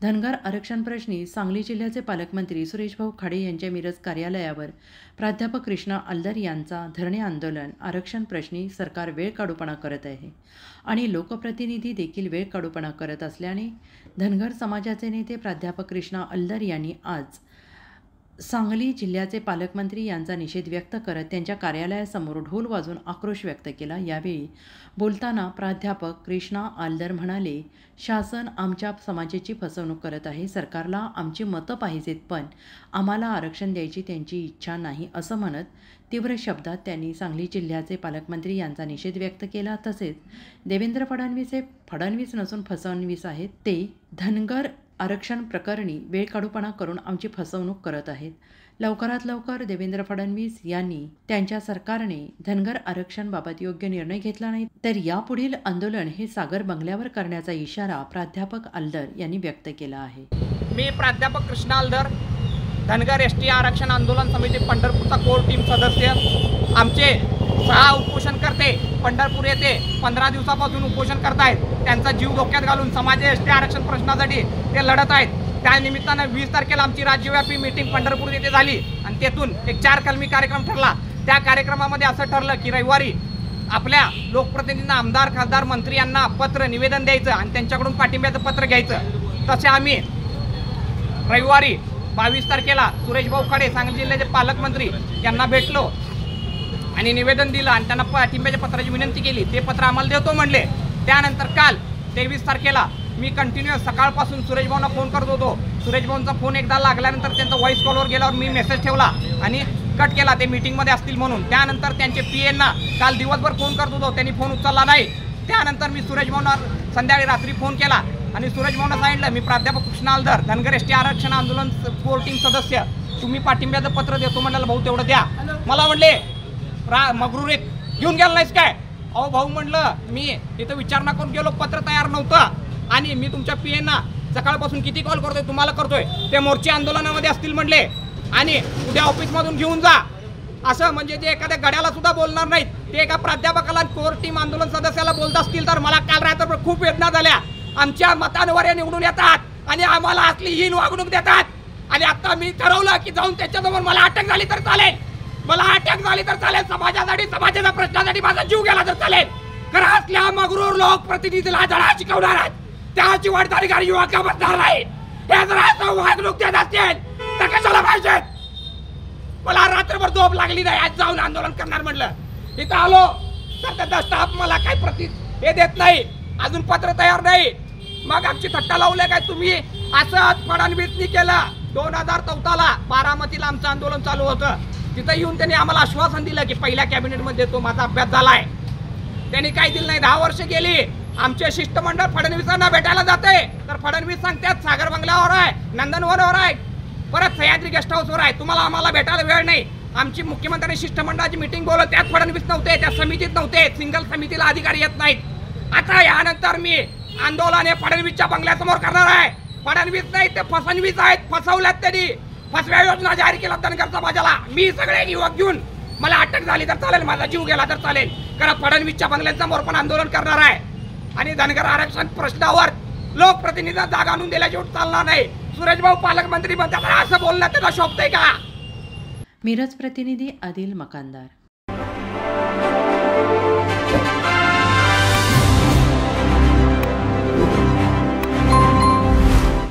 धनगर आरक्षण प्रश्नी सांगली जिल्ह्याचे पालकमंत्री सुरेशभाऊ खाडे यांच्या मिरज कार्यालयावर प्राध्यापक कृष्णा आलदर यांचा धरणे आंदोलन आरक्षण प्रश्नी सरकार वेळकाढूपणा करत आहे आणि लोकप्रतिनिधी देखील वेळकाढूपणा करत असल्याने धनगर समाजाचे नेते प्राध्यापक कृष्णा आलदर यांनी आज सांगली जिल्ह्याचे पालकमंत्री यांचा निषेध व्यक्त करत त्यांच्या कार्यालयासमोर ढोल वाजवून आक्रोश व्यक्त केला। यावेळी बोलताना प्राध्यापक कृष्णा आलदर म्हणाले, शासन आमच्या समाजाची फसवणूक करत आहे। सरकारला आमची मतं पाहिजेत, पण आम्हाला आरक्षण द्यायची त्यांची इच्छा नाही असं म्हणत तीव्र शब्दात त्यांनी सांगली जिल्ह्याचे पालकमंत्री यांचा निषेध व्यक्त केला। तसेच देवेंद्र फडणवीस हे फडणवीस नसून फसवणवीस आहेत, ते धनगर आरक्षण प्रकरणी वेळकाढूपणा करून आमची फसवणूक करत आहेत। लवकरात लवकर देवेंद्र फडणवीस यांनी त्यांच्या सरकारने धनगर आरक्षणाबाबत योग्य निर्णय घेतला नाही तर यापुढील आंदोलन हे सागर बंगल्यावर करण्याचा इशारा प्राध्यापक आलदर यांनी व्यक्त केला आहे। मी प्राध्यापक कृष्णा आलदर, धनगर एसटी आरक्षण आंदोलन समिती पंढरपूरचा कोर टीम सदस्य। आमचे 6 उपोषणकर्ते पंढरपूर येथे 15 दिवसापासून उपोषण करत आहेत। त्यांचा जीव धोक्यात घालून समाज एसटी आरक्षण प्रश्नासाठी ते लढत आहेत। त्या निमित्तानं 20 तारखेला आमची राज्यव्यापी मीटिंग पंढरपूर येथे झाली आणि तेथून एक 4 कलमी कार्यक्रम ठरला। त्या कार्यक्रमामध्ये असं ठरलं की रविवारी आपल्या लोकप्रतिनिधींना, आमदार, खासदार, मंत्री यांना पत्र निवेदन द्यायचं आणि त्यांच्याकडून पाठिंब्याचं पत्र घ्यायचं। तसे आम्ही रविवारी 22 तारखेला सुरेशभाऊ खाडे सांगली जिल्ह्याचे पालकमंत्री यांना भेटलो आणि निवेदन दिलं आणि त्यांना पाठिंब्याच्या पत्राची विनंती केली। ते पत्र आम्हाला देतो म्हणले। त्यानंतर काल 23 तारखेला मी कंटिन्युअस सकाळपासून सुरेशभाऊंना फोन करत होतो। सुरेशभाऊंचा फोन एकदा लागल्यानंतर त्यांचा व्हॉइस कॉलवर गेल्यावर मी मेसेज ठेवला आणि कट केला, ते मीटिंगमध्ये असतील म्हणून। त्यानंतर त्यांचे पीएंना काल दिवसभर फोन करत होतो, त्यांनी फोन उचलला नाही। त्यानंतर मी सुरेशभाऊंना संध्याकाळी रात्री फोन केला आणि सुरेशभाऊंना सांगितलं, मी प्राध्यापक कृष्णा आलदर, धनगर एसटी आरक्षण आंदोलन कोर टीम सदस्य, तुम्ही पाठिंब्याचं पत्र देतो म्हणाला, भाऊ तेवढं द्या। मला म्हणले मगरुरीत घेऊन गेला नाहीस काय? अहो भाऊ म्हणलं, मी इथं विचारणा करून गेलो, पत्र तयार नव्हतं आणि मी तुमच्या पीएंना सकाळपासून किती कॉल करतोय, तुम्हाला करतोय, ते मोर्चे आंदोलनामध्ये असतील म्हणले आणि उद्या ऑफिसमधून घेऊन जा असं। म्हणजे जे एखाद्या गड्याला सुद्धा बोलणार नाहीत ते एका प्राध्यापकाला कोर टीम आंदोलन सदस्याला बोलत असतील तर मला काल रात्री खूप वेदना झाल्या। आमच्या मतांवर हे निवडून येतात आणि आम्हाला असली हीन वागणूक देतात आणि आता मी ठरवलं की जाऊन त्याच्यासमोर मला अटक झाली तर चालेल, मला अटक झाली तर चालेल, समाजासाठी, समाजाच्या प्रश्नासाठी माझा जीव गेला तर चालेल। खरं असल्या मगरूर लोकप्रतिनिधीला धडा शिकवणार आहेत, त्याची वाटदारी युवका बसणार नाही। हे जर असं वागणूक देत असतील तर कशाला पाहिजे? मला रात्रभर झोप लागली नाही, आज जाऊन आंदोलन करणार म्हणलं। इथं आलो तर त्याचा स्टाफ मला काही हे देत नाही, अजून पत्र तयार नाही। मग आमची थट्टा लावले काय, तुम्ही असंच फडणवीसनी केलं। 2014ला बारामतीला आमचं आंदोलन चालू होतं, तिथं येऊन त्यांनी आम्हाला आश्वासन दिलं की पहिल्या कॅबिनेटमध्ये तो माझा अभ्यास झालाय। त्यांनी काही दिलं नाही। 10 वर्ष गेली, आमचे शिष्टमंडळ फडणवीसांना भेटायला जाते तर फडणवीस सांगतात सागर बंगल्यावर आहे, नंदनवनवर आहे, परत सह्याद्री गेस्ट हाऊसवर आहे, तुम्हाला आम्हाला भेटायला वेळ नाही। आमची मुख्यमंत्र्यांनी शिष्टमंडळाची मीटिंग बोलवली, त्यात फडणवीस नव्हते, त्या समितीत नव्हते, सिंगल समितीला अधिकारी येत नाहीत। आता यानंतर मी आंदोलन हे फडणवीसच्या बंगल्यासमोर करणार आहे। फडणवीस नाही ते फसवणवीस आहेत, फसवल्यात त्यांनी, फसव्या योजना जाहीर केला धनगर समाजाला। मी सगळे युवक घेऊन मला अटक झाली तर चालेल, माझा जीव गेला तर चालेल, कारण फडणवीसच्या बंगल्यासमोर पण आंदोलन करणार आहे आणि धनगर आरक्षण प्रश्नावर लोकप्रतिनिधींना जागा आणून दिल्याशिवाय चालणार नाही। सुरेशभाऊ पालकमंत्री म्हणतात, असं बोलणं त्याला शोभतंय का? मिरज प्रतिनिधी आदिल मकानदार।